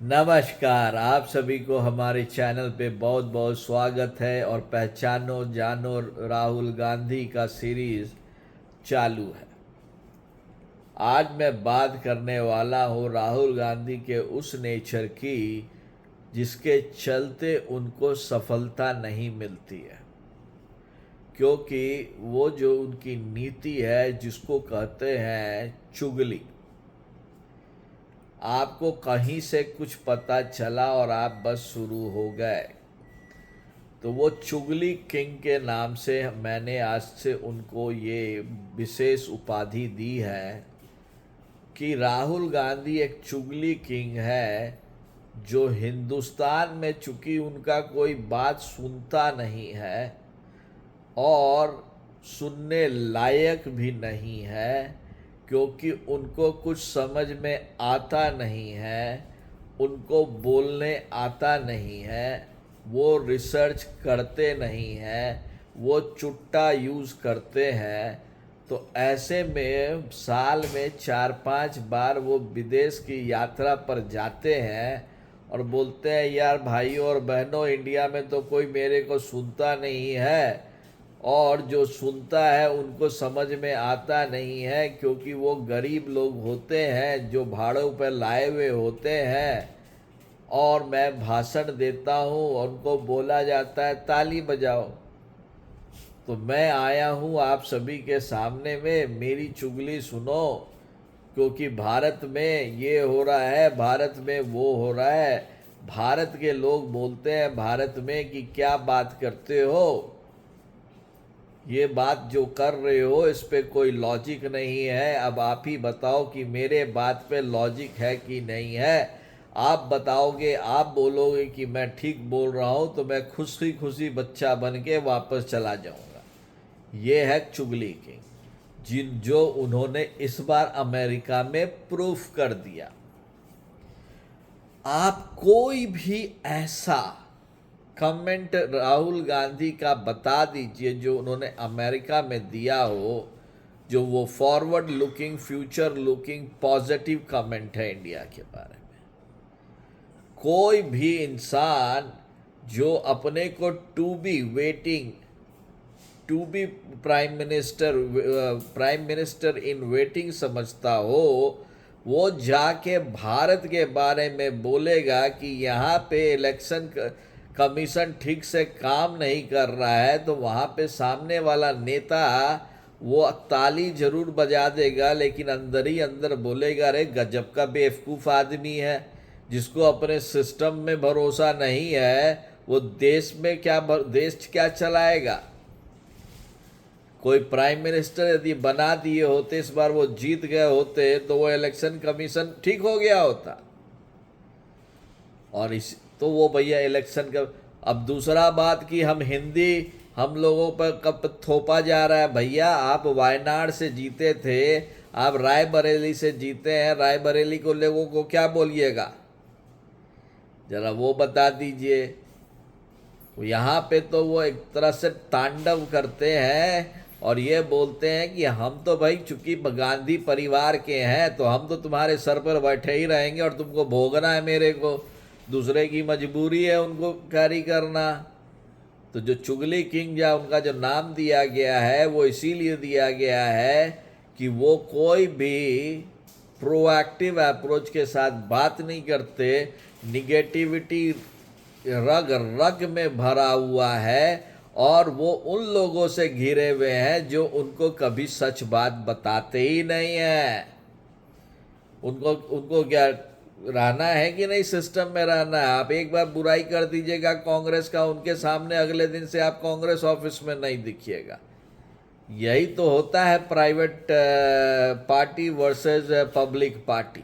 नमस्कार। आप सभी को हमारे चैनल पे बहुत बहुत स्वागत है और पहचानो जानो राहुल गांधी का सीरीज चालू है। आज मैं बात करने वाला हूँ राहुल गांधी के उस नेचर की जिसके चलते उनको सफलता नहीं मिलती है, क्योंकि वो जो उनकी नीति है जिसको कहते हैं चुगली। आपको कहीं से कुछ पता चला और आप बस शुरू हो गए, तो वो चुगली किंग के नाम से मैंने आज से उनको ये विशेष उपाधि दी है कि राहुल गांधी एक चुगली किंग है जो हिंदुस्तान में, चूंकि उनका कोई बात सुनता नहीं है और सुनने लायक भी नहीं है, क्योंकि उनको कुछ समझ में आता नहीं है, उनको बोलने आता नहीं है, वो रिसर्च करते नहीं हैं, वो चुट्टा यूज़ करते हैं। तो ऐसे में साल में 4-5 बार वो विदेश की यात्रा पर जाते हैं और बोलते हैं, यार भाइयों और बहनों, इंडिया में तो कोई मेरे को सुनता नहीं है और जो सुनता है उनको समझ में आता नहीं है, क्योंकि वो गरीब लोग होते हैं जो भाड़ों पर लाए हुए होते हैं। और मैं भाषण देता हूँ और उनको बोला जाता है ताली बजाओ। तो मैं आया हूँ आप सभी के सामने में, मेरी चुगली सुनो, क्योंकि भारत में ये हो रहा है, भारत में वो हो रहा है। भारत के लोग बोलते हैं भारत में कि क्या बात करते हो, ये बात जो कर रहे हो इस पे कोई लॉजिक नहीं है। अब आप ही बताओ कि मेरे बात पे लॉजिक है कि नहीं है। आप बताओगे, आप बोलोगे कि मैं ठीक बोल रहा हूँ तो मैं खुशी खुशी बच्चा बन के वापस चला जाऊँगा। ये है चुगली किंग, जो उन्होंने इस बार अमेरिका में प्रूफ कर दिया। आप कोई भी ऐसा कमेंट राहुल गांधी का बता दीजिए जो उन्होंने अमेरिका में दिया हो, जो वो forward looking, future looking, positive comment है इंडिया के बारे में। कोई भी इंसान जो अपने को to be waiting, to be prime minister in waiting समझता हो, वो जाके भारत के बारे में बोलेगा कि यहाँ पे इलेक्शन कमीशन ठीक से काम नहीं कर रहा है, तो वहाँ पे सामने वाला नेता वो ताली जरूर बजा देगा, लेकिन अंदर ही अंदर बोलेगा, अरे गजब का बेवकूफ़ आदमी है, जिसको अपने सिस्टम में भरोसा नहीं है, वो देश क्या चलाएगा। कोई प्राइम मिनिस्टर यदि बना दिए होते, इस बार वो जीत गए होते, तो वो इलेक्शन कमीशन ठीक हो गया होता। और इस तो वो भैया इलेक्शन का। अब दूसरा बात कि हम लोगों पर कब थोपा जा रहा है। भैया आप वायनाड से जीते थे, आप रायबरेली से जीते हैं, रायबरेली को लोगों को क्या बोलिएगा, जरा वो बता दीजिए। यहाँ पे तो वो एक तरह से तांडव करते हैं और ये बोलते हैं कि हम तो भाई चूंकि गांधी परिवार के हैं तो हम तो तुम्हारे सर पर बैठे ही रहेंगे और तुमको भोगना है, मेरे को दूसरे की मजबूरी है उनको कैरी करना। तो जो चुगली किंग या उनका जो नाम दिया गया है वो इसीलिए दिया गया है कि वो कोई भी प्रोएक्टिव अप्रोच के साथ बात नहीं करते, निगेटिविटी रग रग में भरा हुआ है और वो उन लोगों से घिरे हुए हैं जो उनको कभी सच बात बताते ही नहीं है। उनको उनको क्या रहना है कि नहीं, सिस्टम में रहना है। आप एक बार बुराई कर दीजिएगा कांग्रेस का उनके सामने, अगले दिन से आप कांग्रेस ऑफिस में नहीं दिखिएगा। यही तो होता है private party versus public party.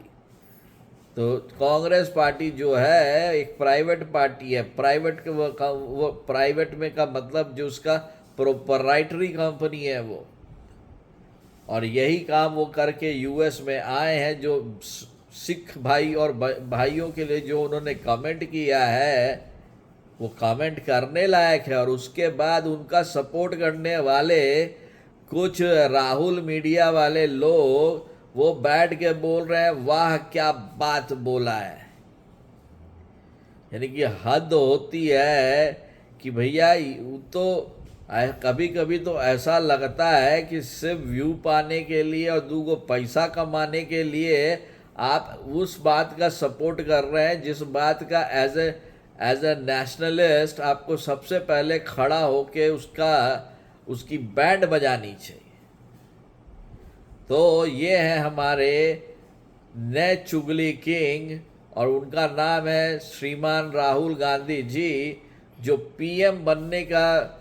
तो कांग्रेस पार्टी जो है एक प्राइवेट पार्टी है। वो प्राइवेट में का मतलब जो उसका प्रोपराइटरी कंपनी है वो। और यही काम वो करके यूएस में आए हैं। जो सिख भाई और भाइयों के लिए जो उन्होंने कमेंट किया है वो कमेंट करने लायक है। और उसके बाद उनका सपोर्ट करने वाले कुछ राहुल मीडिया वाले लोग वो बैठ के बोल रहे हैं, वाह क्या बात बोला है। यानी कि हद होती है कि भैया वो तो कभी कभी तो ऐसा लगता है कि सिर्फ व्यू पाने के लिए और दूगो पैसा कमाने के लिए आप उस बात का सपोर्ट कर रहे हैं जिस बात का एज ए नेशनलिस्ट आपको सबसे पहले खड़ा होके उसकी बैंड बजानी चाहिए। तो ये है हमारे नए चुगली किंग और उनका नाम है श्रीमान राहुल गांधी जी, जो पीएम बनने का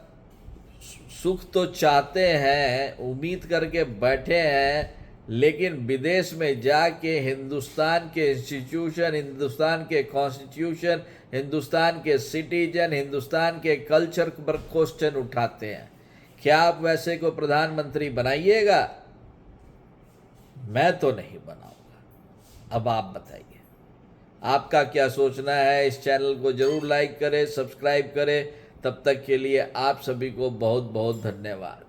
सुख तो चाहते हैं, उम्मीद करके बैठे हैं, लेकिन विदेश में जाके हिंदुस्तान के इंस्टीट्यूशन, हिंदुस्तान के कॉन्स्टिट्यूशन, हिंदुस्तान के सिटीजन, हिंदुस्तान के कल्चर पर क्वेश्चन उठाते हैं। क्या आप वैसे को प्रधानमंत्री बनाइएगा? मैं तो नहीं बनाऊंगा। अब आप बताइए आपका क्या सोचना है। इस चैनल को जरूर लाइक करें, सब्सक्राइब करें। तब तक के लिए आप सभी को बहुत बहुत धन्यवाद।